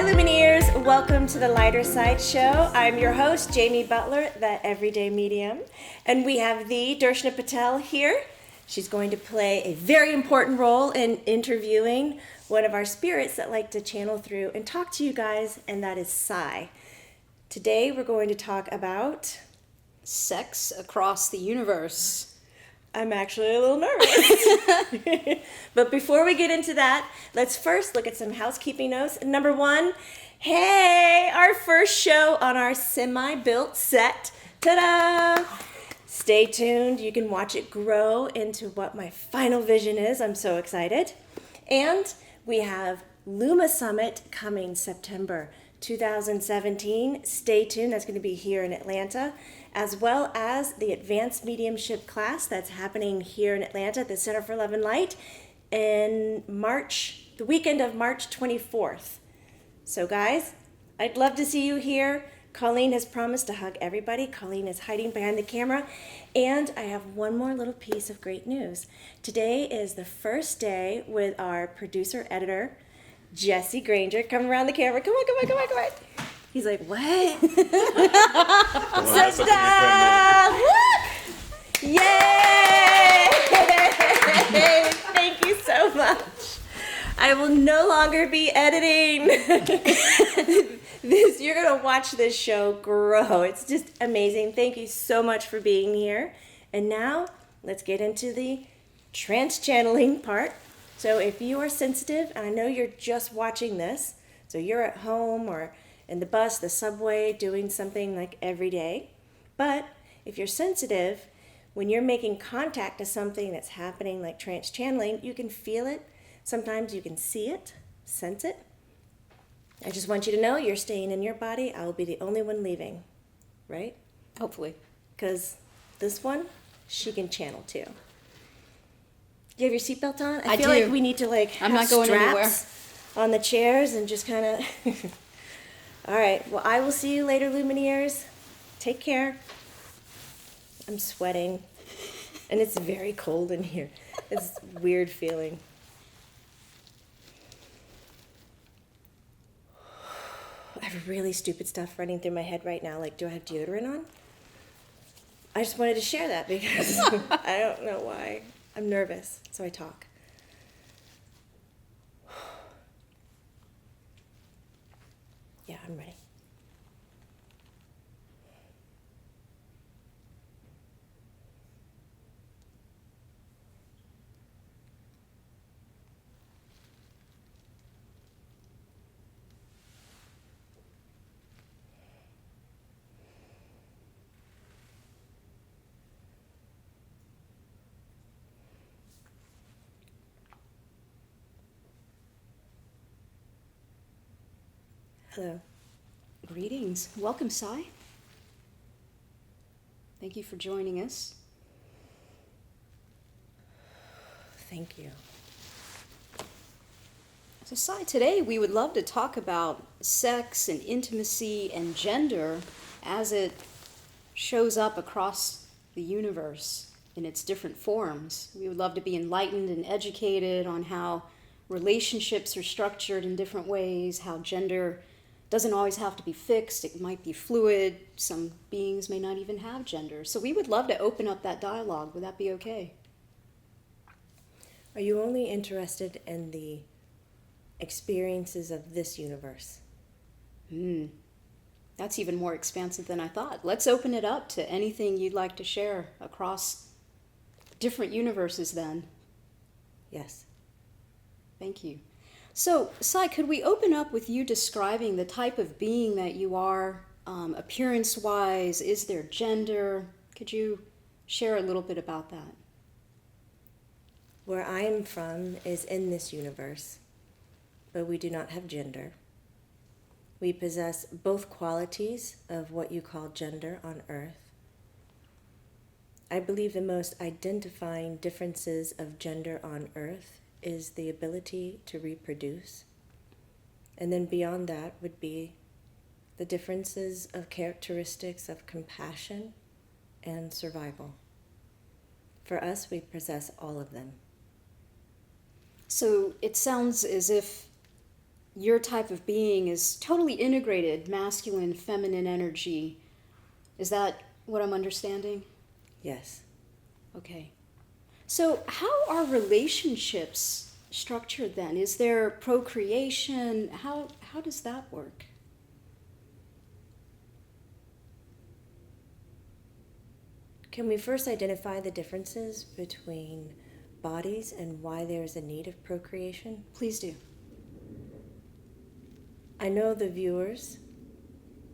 Lumineers, welcome to the Lighter Side Show. I'm your host, Jamie Butler, the Everyday Medium, and we have the Darshana Patel here. She's going to play a very important role in interviewing one of our spirits that like to channel through and talk to you guys, and that is Sai. Today we're going to talk about sex across the universe. I'm actually a little nervous. But before we get into that, let's first look at some housekeeping notes. Number one, hey, our first show on our semi-built set. Ta-da! Stay tuned. You can watch it grow into what my final vision is. I'm so excited. And we have Luma Summit coming September 2017. Stay tuned. That's going to be here in Atlanta, as well as the Advanced Mediumship class that's happening here in Atlanta at the Center for Love and Light in March, the weekend of March 24th. So guys, I'd love to see you here. Colleen has promised to hug everybody. Colleen is hiding behind the camera. And I have one more little piece of great news. Today is the first day with our producer-editor, Jesse Granger. Come around the camera. Come on. He's like, what? Sister! Yay! Thank you so much. I will no longer be editing. You're going to watch this show grow. It's just amazing. Thank you so much for being here. And now, let's get into the trance-channeling part. So if you are sensitive, and I know you're just watching this, so you're at home or in the bus, the subway, doing something like every day. But if you're sensitive, when you're making contact to something that's happening like trance channeling, you can feel it. Sometimes you can see it, sense it. I just want you to know you're staying in your body. I will be the only one leaving, right? Hopefully. Because this one, she can channel too. Do you have your seatbelt on? I feel do. Like we need to I'm not going anywhere. On the chairs and just kind of... All right, well, I will see you later, Lumineers. Take care. I'm sweating, and it's very cold in here. It's a weird feeling. I have really stupid stuff running through my head right now, like, do I have deodorant on? I just wanted to share that because I don't know why. I'm nervous, so I talk. Yeah, I'm ready. Hello. Greetings. Welcome, Sai. Thank you for joining us. Thank you. So, Sai, today we would love to talk about sex and intimacy and gender as it shows up across the universe in its different forms. We would love to be enlightened and educated on how relationships are structured in different ways, how gender doesn't always have to be fixed. It might be fluid. Some beings may not even have gender. So we would love to open up that dialogue. Would that be okay? Are you only interested in the experiences of this universe? That's even more expansive than I thought. Let's open it up to anything you'd like to share across different universes then. Yes. Thank you. So, Sai, could we open up with you describing the type of being that you are, appearance-wise? Is there gender? Could you share a little bit about that? Where I am from is in this universe, but we do not have gender. We possess both qualities of what you call gender on Earth. I believe the most identifying differences of gender on Earth is the ability to reproduce. And then beyond that would be the differences of characteristics of compassion and survival. For us, we possess all of them. So it sounds as if your type of being is totally integrated, masculine, feminine energy. Is that what I'm understanding? Yes. Okay. So how are relationships structured then? Is there procreation? How does that work? Can we first identify the differences between bodies and why there's a need of procreation? Please do. I know the viewers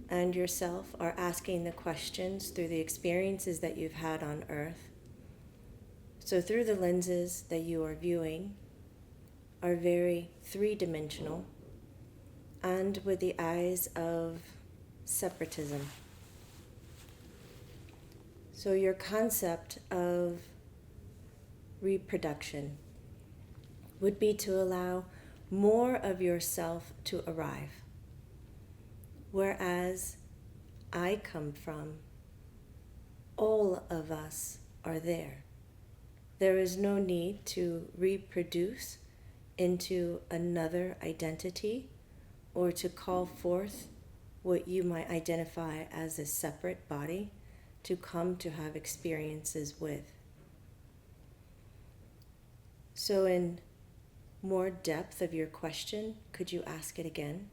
and yourself are asking the questions through the experiences that you've had on Earth. So through the lenses that you are viewing are very three-dimensional and with the eyes of separatism. So your concept of reproduction would be to allow more of yourself to arrive. Whereas I come from, all of us are there. There is no need to reproduce into another identity or to call forth what you might identify as a separate body to come to have experiences with. So in more depth of your question, could you ask it again?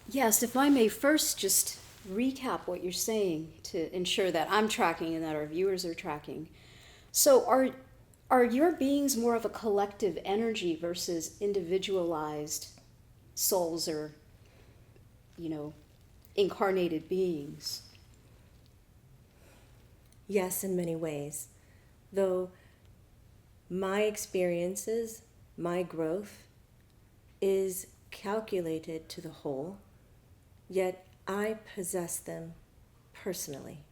Yes, if I may first just recap what you're saying to ensure that I'm tracking and that our viewers are tracking. So are your beings more of a collective energy versus individualized souls or, incarnated beings? Yes, in many ways. Though my experiences, my growth is calculated to the whole, yet I possess them personally.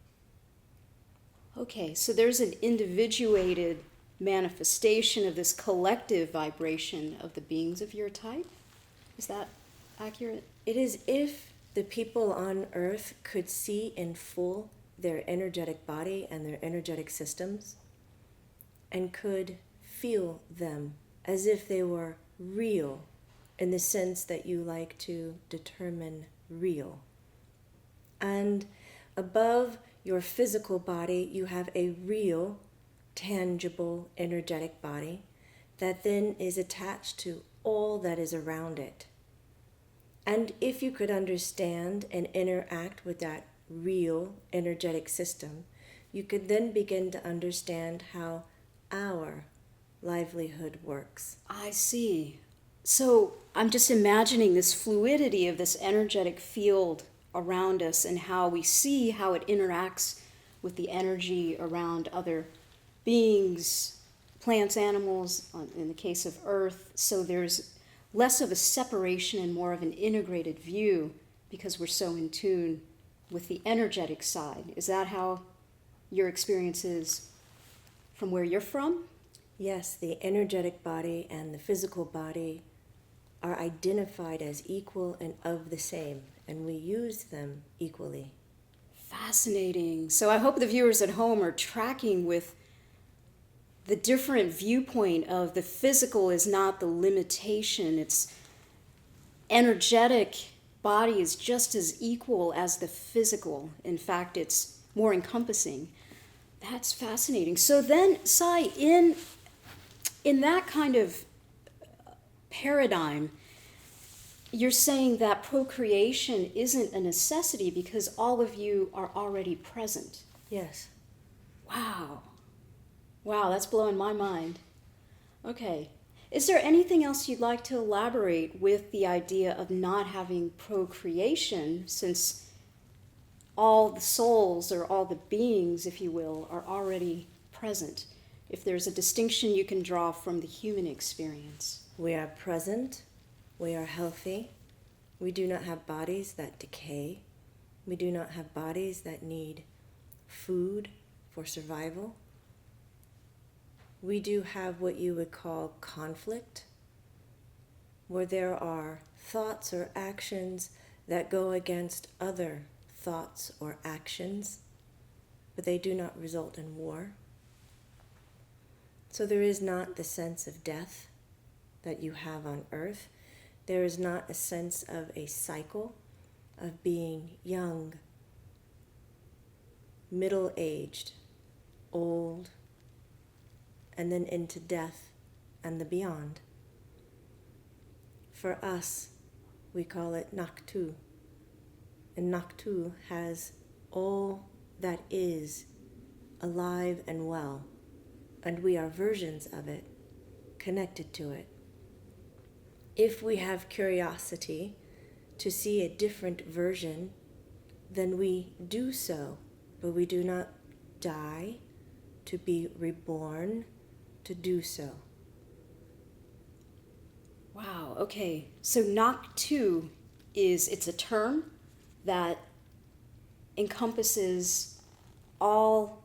Okay, so there's an individuated manifestation of this collective vibration of the beings of your type? Is that accurate? It is if the people on Earth could see in full their energetic body and their energetic systems and could feel them as if they were real in the sense that you like to determine real. And above your physical body, you have a real, tangible, energetic body that then is attached to all that is around it. And if you could understand and interact with that real, energetic system, you could then begin to understand how our livelihood works. I see. So I'm just imagining this fluidity of this energetic field around us and how we see how it interacts with the energy around other beings, plants, animals, in the case of Earth. So there's less of a separation and more of an integrated view because we're so in tune with the energetic side. Is that how your experience is from where you're from? Yes, the energetic body and the physical body are identified as equal and of the same, and we use them equally. Fascinating. So I hope the viewers at home are tracking with the different viewpoint of the physical is not the limitation. It's energetic body is just as equal as the physical. In fact, it's more encompassing. That's fascinating. So then, Sai, in that kind of paradigm, you're saying that procreation isn't a necessity because all of you are already present. Yes. Wow. Wow, that's blowing my mind. Okay. Is there anything else you'd like to elaborate with the idea of not having procreation, since all the souls or all the beings, if you will, are already present? If there's a distinction you can draw from the human experience. We are present. We are healthy. We do not have bodies that decay. We do not have bodies that need food for survival. We do have what you would call conflict, where there are thoughts or actions that go against other thoughts or actions, but they do not result in war. So there is not the sense of death that you have on Earth. There is not a sense of a cycle of being young, middle-aged, old, and then into death and the beyond. For us, we call it Naktu. And Naktu has all that is alive and well, and we are versions of it, connected to it. If we have curiosity to see a different version, then we do so, but we do not die to be reborn to do so. Wow, okay. So Naktu it's a term that encompasses all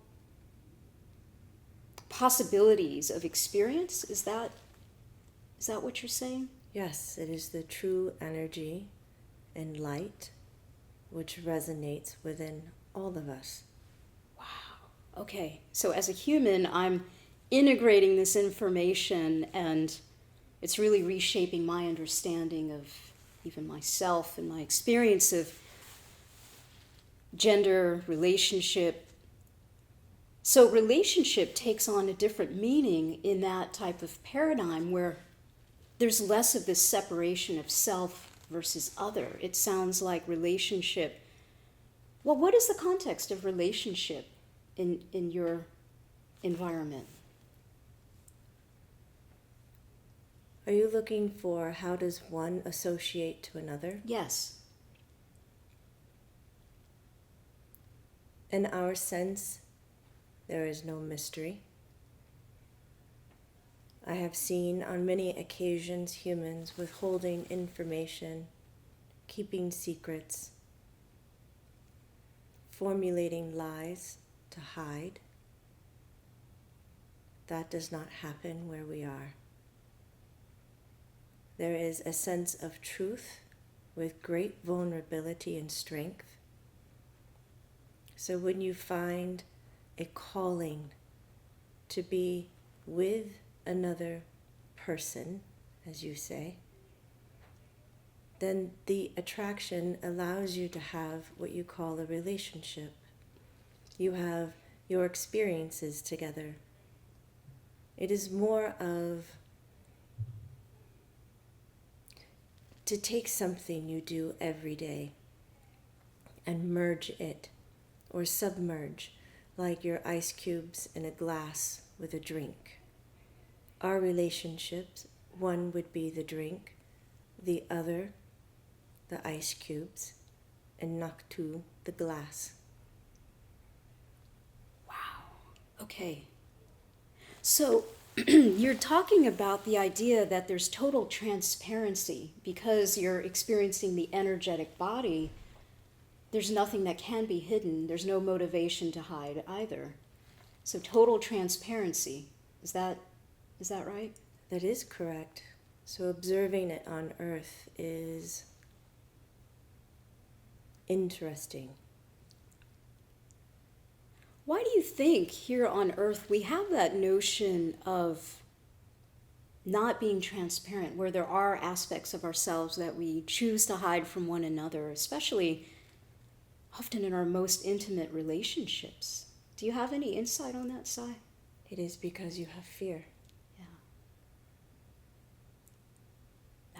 possibilities of experience. Is that what you're saying? Yes, it is the true energy and light which resonates within all of us. Wow. Okay. So as a human, I'm integrating this information, and it's really reshaping my understanding of even myself and my experience of gender, relationship. So relationship takes on a different meaning in that type of paradigm where there's less of this separation of self versus other. It sounds like relationship. Well, what is the context of relationship in your environment? Are you looking for how does one associate to another? Yes. In our sense, there is no mystery. I have seen on many occasions humans withholding information, keeping secrets, formulating lies to hide. That does not happen where we are. There is a sense of truth with great vulnerability and strength. So when you find a calling to be with another person, as you say, then the attraction allows you to have what you call a relationship. You have your experiences together. It is more of to take something you do every day and merge it or submerge, like your ice cubes in a glass with a drink. Our relationships, one would be the drink, the other the ice cubes, and Naktu the glass. Wow. Okay. So you're talking about the idea that there's total transparency because you're experiencing the energetic body. There's nothing that can be hidden. There's no motivation to hide either. So total transparency. Is that right? That is correct. So observing it on Earth is interesting. Why do you think here on Earth we have that notion of not being transparent, where there are aspects of ourselves that we choose to hide from one another, especially often in our most intimate relationships? Do you have any insight on that side? It is because you have fear. Yeah.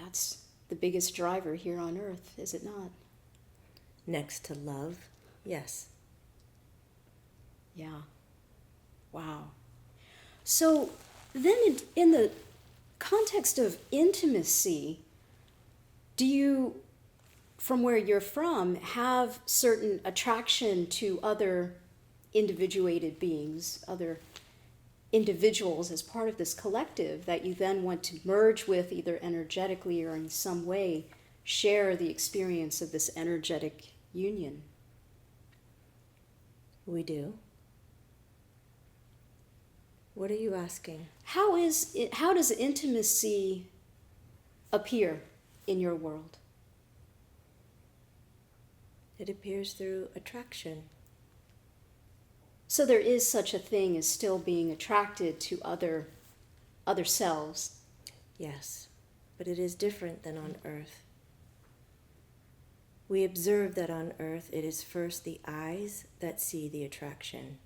That's the biggest driver here on Earth, is it not? Next to love, yes. Yeah. Wow. So then in the context of intimacy, do you, from where you're from, have certain attraction to other individuated beings, other individuals as part of this collective that you then want to merge with either energetically or in some way share the experience of this energetic union? We do. What are you asking? How does intimacy appear in your world? It appears through attraction. So there is such a thing as still being attracted to other selves. Yes. but it is different than on earth. We observe that on earth it is first the eyes that see the attraction,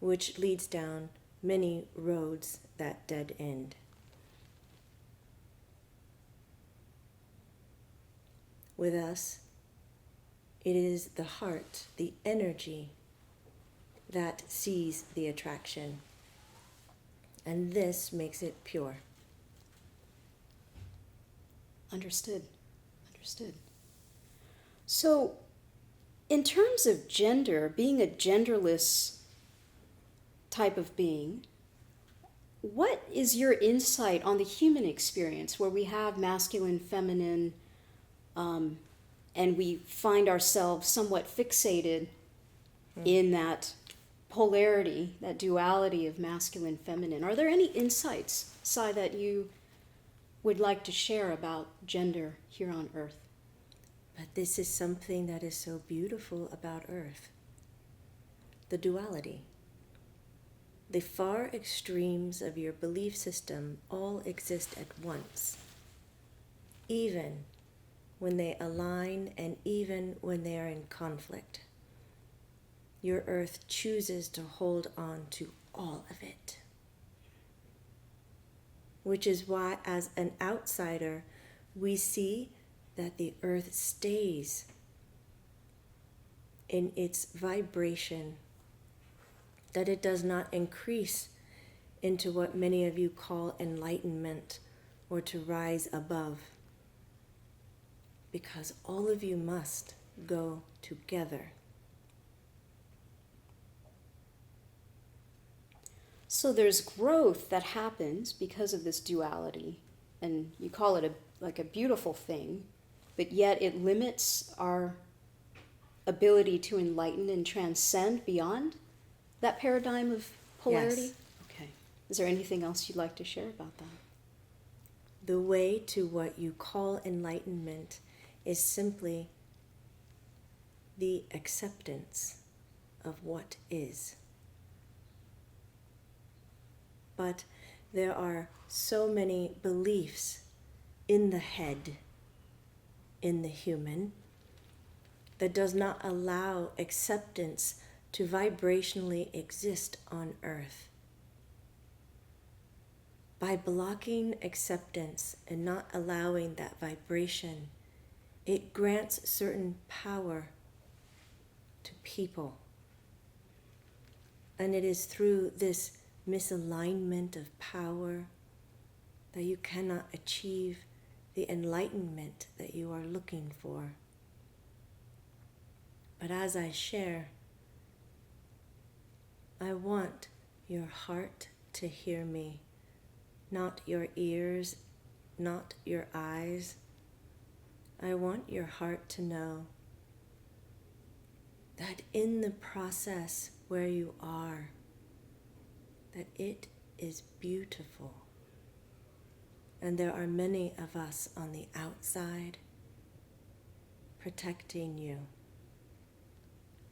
which leads down many roads that dead end. With us, it is the heart, the energy, that sees the attraction, and this makes it pure. Understood. So, in terms of gender, being a genderless type of being, what is your insight on the human experience where we have masculine, feminine, and we find ourselves somewhat fixated in that polarity, that duality of masculine, feminine? Are there any insights, Sai, that you would like to share about gender here on Earth? But this is something that is so beautiful about Earth. The duality. The far extremes of your belief system all exist at once, even when they align and even when they are in conflict. Your Earth chooses to hold on to all of it. Which is why, as an outsider, we see that the Earth stays in its vibration, that it does not increase into what many of you call enlightenment or to rise above, because all of you must go together. So there's growth that happens because of this duality, and you call it like a beautiful thing, but yet it limits our ability to enlighten and transcend beyond that paradigm of polarity? Yes. Okay. Is there anything else you'd like to share about that? The way to what you call enlightenment is simply the acceptance of what is. But there are so many beliefs in the head, in the human, that does not allow acceptance to vibrationally exist on earth. By blocking acceptance and not allowing that vibration, it grants certain power to people. And it is through this misalignment of power that you cannot achieve the enlightenment that you are looking for. But as I share, I want your heart to hear me, not your ears, not your eyes. I want your heart to know that in the process where you are, that it is beautiful. And there are many of us on the outside protecting you,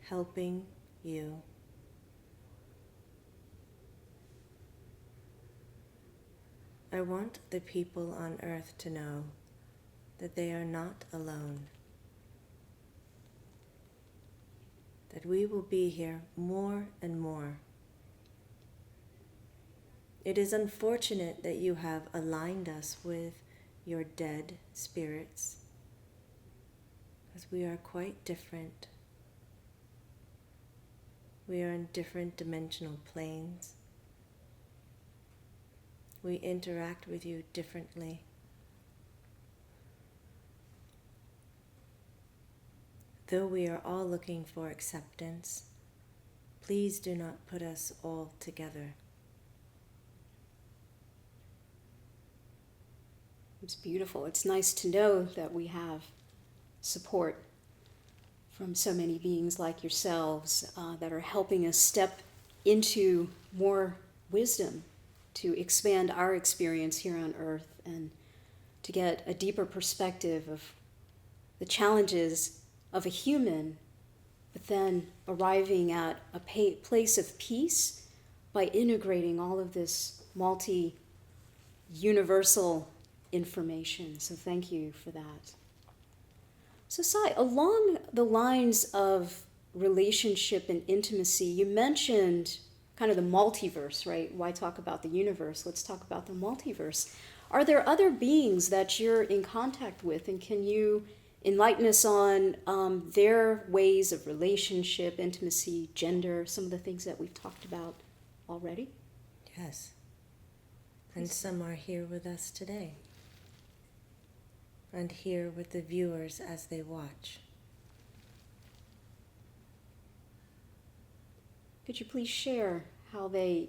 helping you. I want the people on earth to know that they are not alone, that we will be here more and more. It is unfortunate that you have aligned us with your dead spirits, because we are quite different. We are in different dimensional planes. We interact with you differently. Though we are all looking for acceptance, please do not put us all together. It's beautiful. It's nice to know that we have support from so many beings like yourselves that are helping us step into more wisdom, to expand our experience here on Earth and to get a deeper perspective of the challenges of a human, but then arriving at a place of peace by integrating all of this multi-universal information. So thank you for that. So Sai, along the lines of relationship and intimacy, you mentioned kind of the multiverse, right? Why talk about the universe? Let's talk about the multiverse. Are there other beings that you're in contact with, and can you enlighten us on their ways of relationship, intimacy, gender, some of the things that we've talked about already? Yes. And some are here with us today. And here with the viewers as they watch. Could you please share how they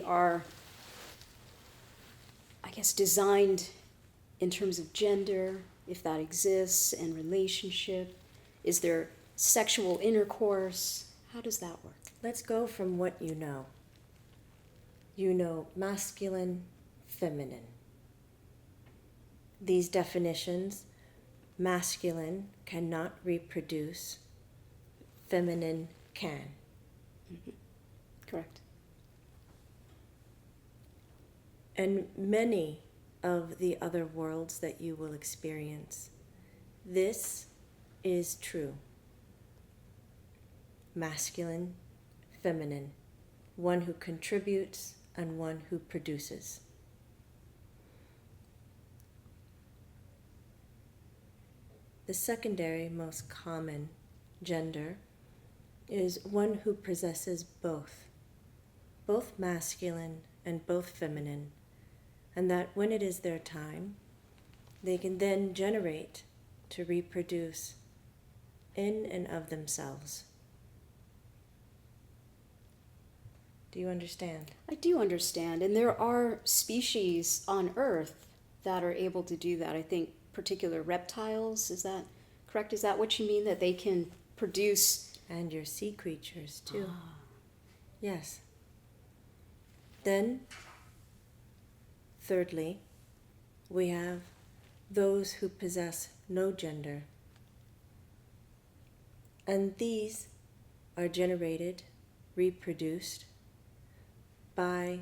are, I guess, designed in terms of gender, if that exists, and relationship? Is there sexual intercourse? How does that work? Let's go from what you know. You know masculine, feminine. These definitions, masculine cannot reproduce, feminine can. Mm-hmm. Correct. And many of the other worlds that you will experience, this is true. Masculine, feminine, one who contributes and one who produces. The secondary, most common gender is one who possesses both masculine and both feminine, and that when it is their time, they can then generate to reproduce in and of themselves. Do you understand? I do understand, and there are species on Earth that are able to do that. I think particular reptiles, is that correct? Is that what you mean, that they can produce? And your sea creatures too. Yes. Then, thirdly, we have those who possess no gender. And these are generated, reproduced by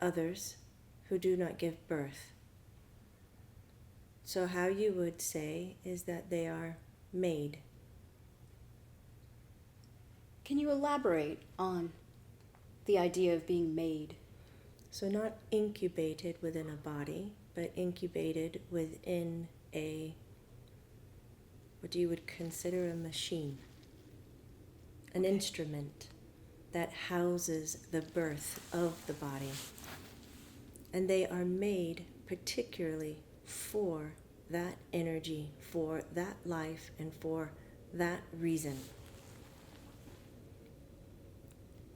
others who do not give birth. So how you would say is that they are made. Can you elaborate on the idea of being made? So not incubated within a body, but incubated within what you would consider a machine, an instrument that houses the birth of the body. And they are made particularly for that energy, for that life, and for that reason.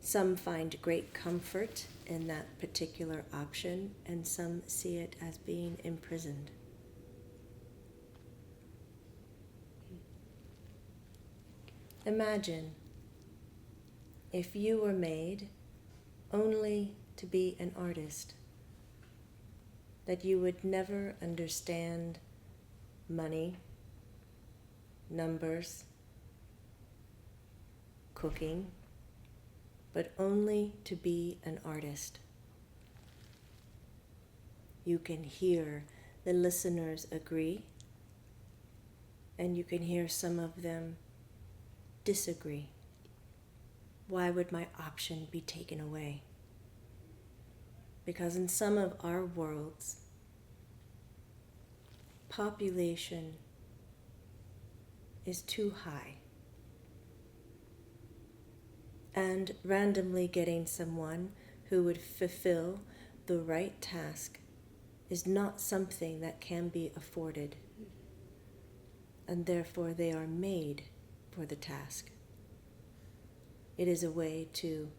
Some find great comfort in that particular option, and some see it as being imprisoned. Imagine if you were made only to be an artist, that you would never understand money, numbers, cooking, but only to be an artist. You can hear the listeners agree, and you can hear some of them disagree. Why would my option be taken away? Because in some of our worlds, population is too high. And randomly getting someone who would fulfill the right task is not something that can be afforded. And therefore they are made for the task. It is a way to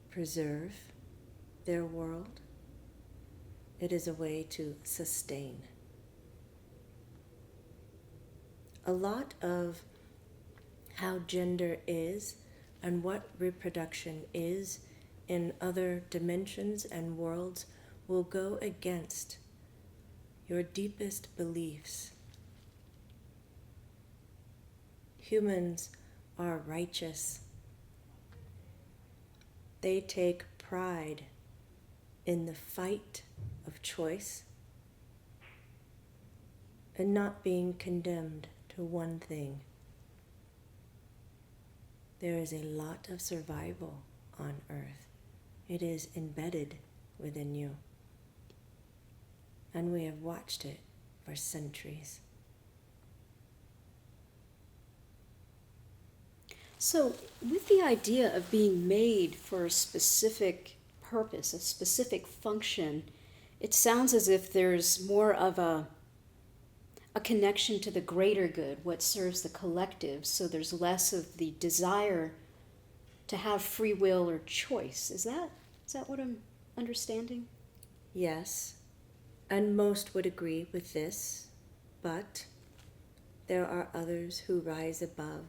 preserve their world. It is a way to sustain. A lot of how gender is and what reproduction is in other dimensions and worlds will go against your deepest beliefs. Humans are righteous. They take pride in the fight of choice and not being condemned to one thing. There is a lot of survival on earth. It is embedded within you. And we have watched it for centuries. So, with the idea of being made for a specific purpose, a specific function, it sounds as if there's more of a connection to the greater good, what serves the collective, so there's less of the desire to have free will or choice. Is that what I'm understanding? Yes, and most would agree with this, but there are others who rise above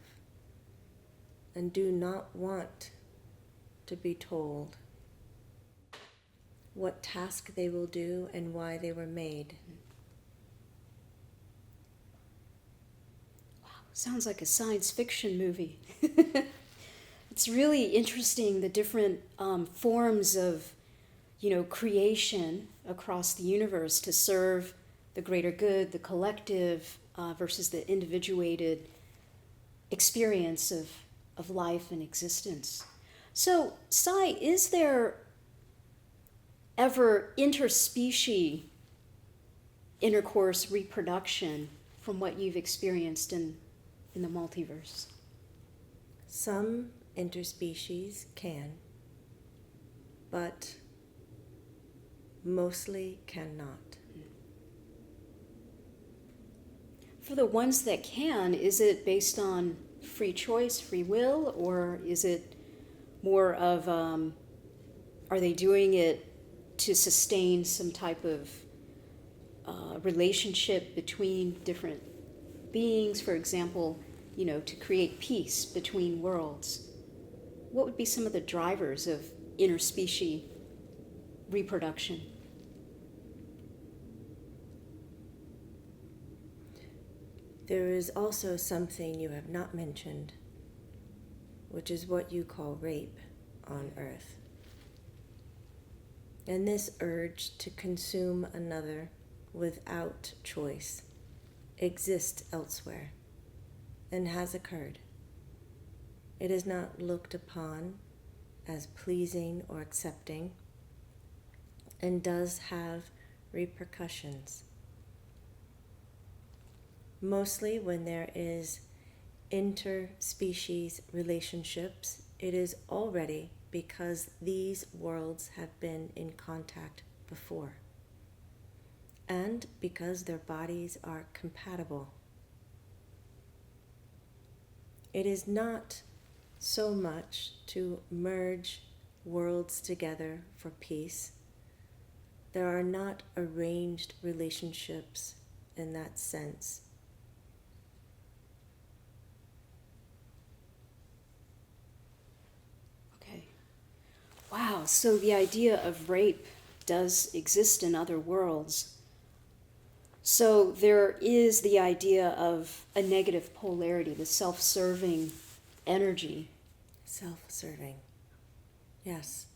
and do not want to be told what task they will do and why they were made. Wow, sounds like a science fiction movie. It's really interesting, the different forms of, creation across the universe to serve the greater good, the collective, versus the individuated experience of life and existence. So, Sai, is there ever interspecies intercourse reproduction from what you've experienced in the multiverse? Some interspecies can, but mostly cannot. For the ones that can, is it based on free choice, free will, or is it more of, are they doing it to sustain some type of relationship between different beings, for example, to create peace between worlds? What would be some of the drivers of interspecies reproduction? There is also something you have not mentioned, which is what you call rape on Earth. And this urge to consume another without choice exists elsewhere and has occurred. It is not looked upon as pleasing or accepting and does have repercussions. Mostly when there is interspecies relationships, it is already because these worlds have been in contact before, and because their bodies are compatible. It is not so much to merge worlds together for peace. There are not arranged relationships in that sense. Wow, so the idea of rape does exist in other worlds. So there is the idea of a negative polarity, the self-serving energy. Self-serving. Yes,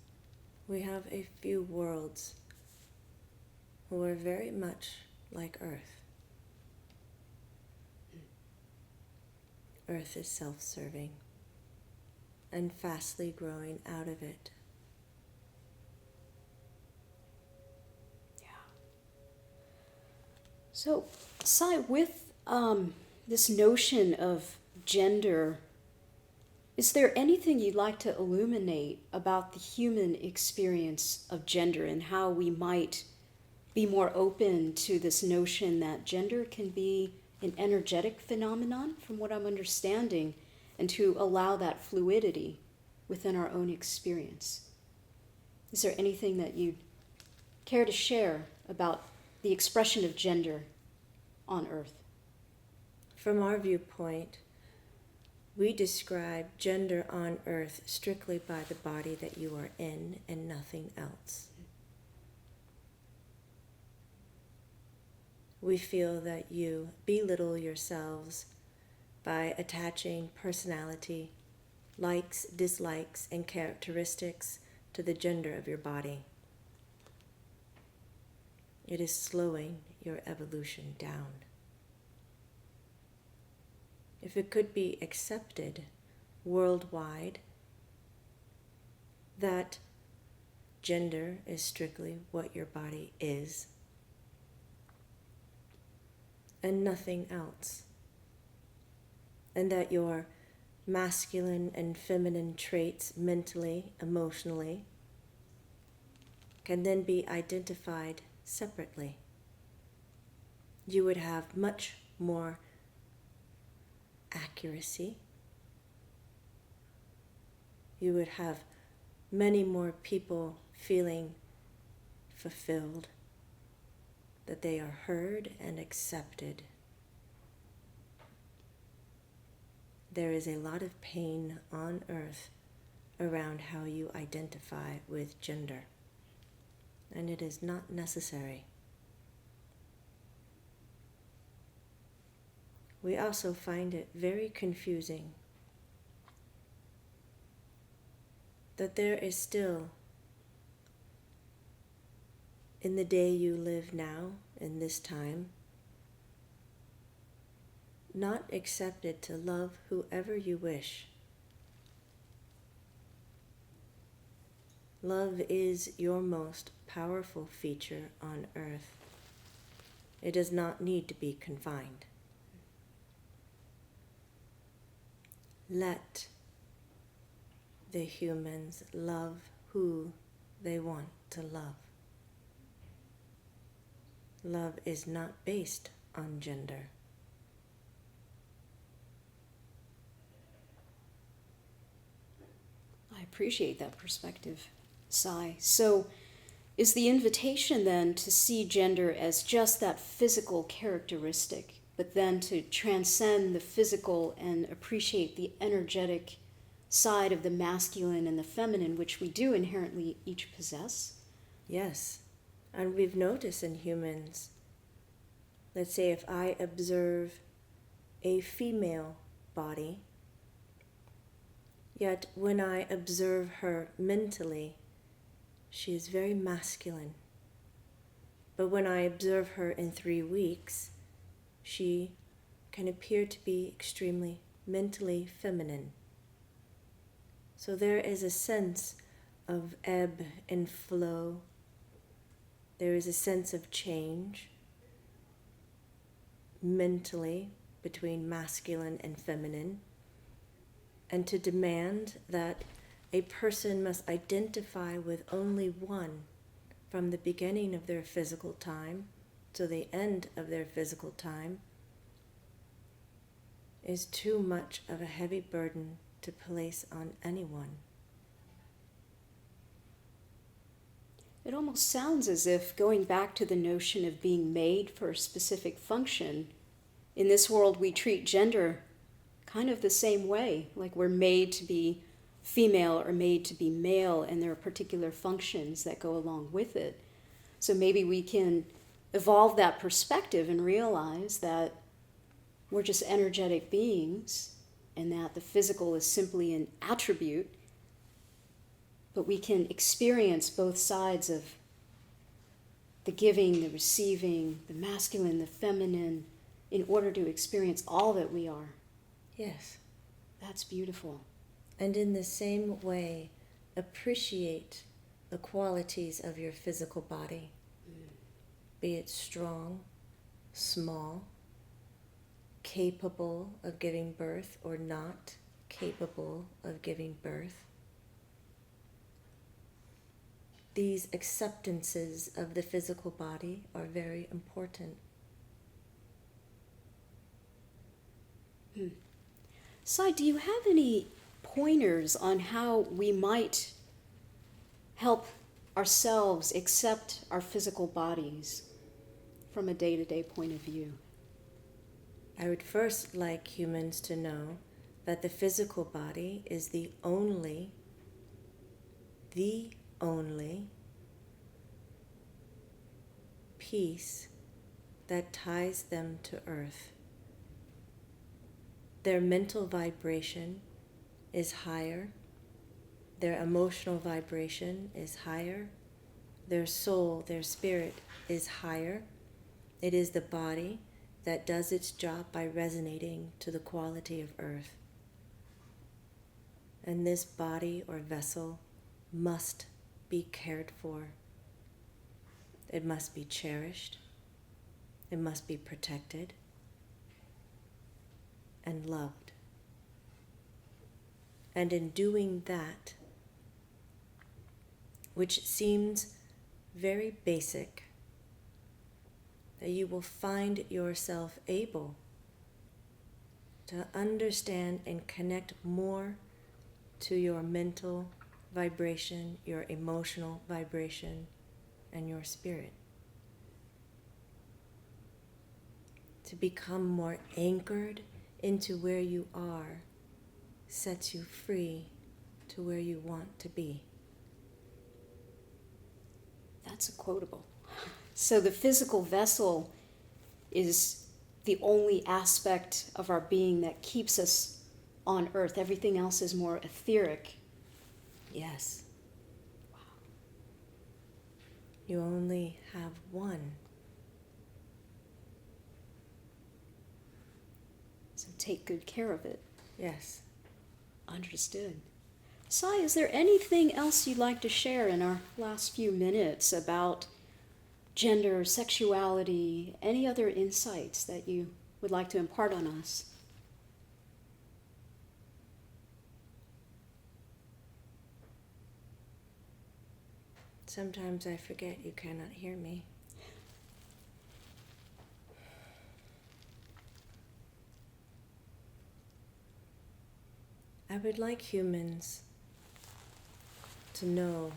we have a few worlds who are very much like Earth. Earth is self-serving and fastly growing out of it. So, Sai, with this notion of gender, is there anything you'd like to illuminate about the human experience of gender and how we might be more open to this notion that gender can be an energetic phenomenon, from what I'm understanding, and to allow that fluidity within our own experience? Is there anything that you'd care to share about the expression of gender on Earth? From our viewpoint, we describe gender on Earth strictly by the body that you are in and nothing else. We feel that you belittle yourselves by attaching personality, likes, dislikes, and characteristics to the gender of your body. It is slowing your evolution down. If it could be accepted worldwide that gender is strictly what your body is and nothing else, and that your masculine and feminine traits mentally, emotionally, can then be identified separately, you would have much more accuracy. You would have many more people feeling fulfilled, that they are heard and accepted. There is a lot of pain on earth around how you identify with gender, and it is not necessary. We also find it very confusing that there is still, in the day you live now, in this time, not accepted to love whoever you wish. Love is your most powerful feature on earth. It does not need to be confined. Let the humans love who they want to love. Love is not based on gender. I appreciate that perspective, Sai. So, is the invitation then to see gender as just that physical characteristic, but then to transcend the physical and appreciate the energetic side of the masculine and the feminine, which we do inherently each possess? Yes, and we've noticed in humans, let's say if I observe a female body, yet when I observe her mentally, she is very masculine. But when I observe her in 3 weeks, she can appear to be extremely mentally feminine. So there is a sense of ebb and flow. There is a sense of change mentally between masculine and feminine. And to demand that a person must identify with only one from the beginning of their physical time to the end of their physical time is too much of a heavy burden to place on anyone. It almost sounds as if, going back to the notion of being made for a specific function, in this world we treat gender kind of the same way, like we're made to be female or made to be male, and there are particular functions that go along with it. So maybe we can evolve that perspective and realize that we're just energetic beings and that the physical is simply an attribute, but we can experience both sides of the giving, the receiving, the masculine, the feminine, in order to experience all that we are. Yes. That's beautiful. And in the same way, appreciate the qualities of your physical body, be it strong, small, capable of giving birth or not capable of giving birth. These acceptances of the physical body are very important. Sai, do you have any pointers on how we might help ourselves accept our physical bodies from a day-to-day point of view? I would first like humans to know that the physical body is the only piece that ties them to earth. Their mental vibration is higher, their emotional vibration is higher, their soul, their spirit is higher. It is the body that does its job by resonating to the quality of earth. And this body or vessel must be cared for. It must be cherished. It must be protected and loved. And in doing that, which seems very basic, that you will find yourself able to understand and connect more to your mental vibration, your emotional vibration, and your spirit. To become more anchored into where you are sets you free to where you want to be. That's a quotable. So the physical vessel is the only aspect of our being that keeps us on earth. Everything else is more etheric. Yes. Wow. You only have one. So take good care of it. Yes. Understood. Sai, is there anything else you'd like to share in our last few minutes about gender, sexuality, any other insights that you would like to impart on us? Sometimes I forget you cannot hear me. I would like humans to know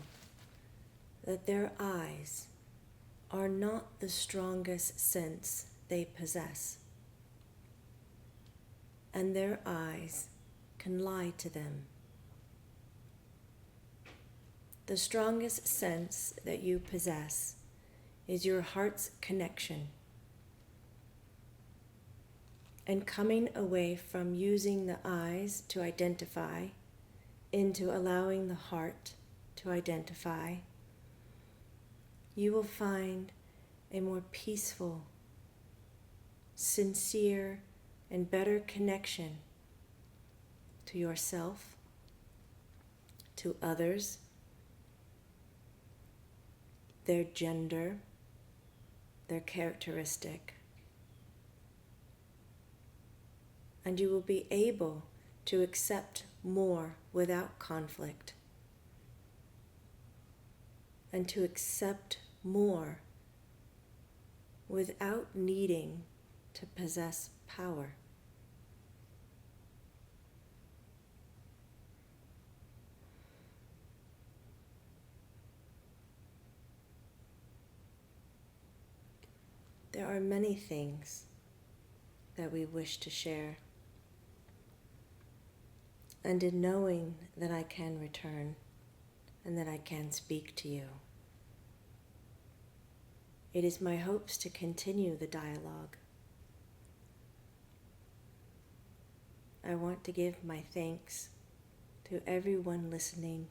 that their eyes are not the strongest sense they possess, and their eyes can lie to them. The strongest sense that you possess is your heart's connection, and coming away from using the eyes to identify into allowing the heart to identify, you will find a more peaceful, sincere, and better connection to yourself, to others, their gender, their characteristic. And you will be able to accept more without conflict, and to accept more without needing to possess power. There are many things that we wish to share, and in knowing that I can return and that I can speak to you, it is my hopes to continue the dialogue. I want to give my thanks to everyone listening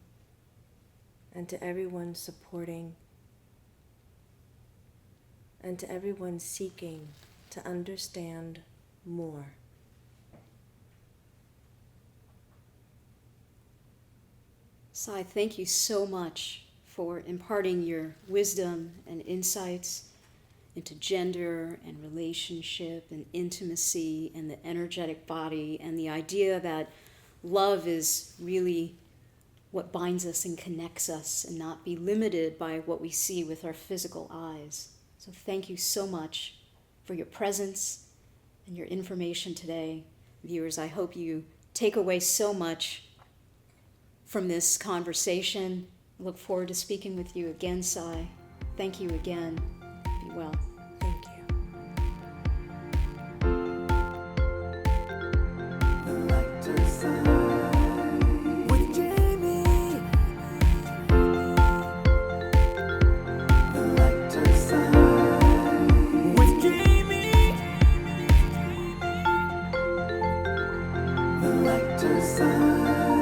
and to everyone supporting and to everyone seeking to understand more. Sai, thank you so much for imparting your wisdom and insights into gender and relationship and intimacy and the energetic body, and the idea that love is really what binds us and connects us, and not be limited by what we see with our physical eyes. So thank you so much for your presence and your information today. Viewers, I hope you take away so much from this conversation. I look forward to speaking with you again, Sai. Thank you again. Be well. Thank you. The lighter side with Jamie. The lighter side with Jamie. The lighter side.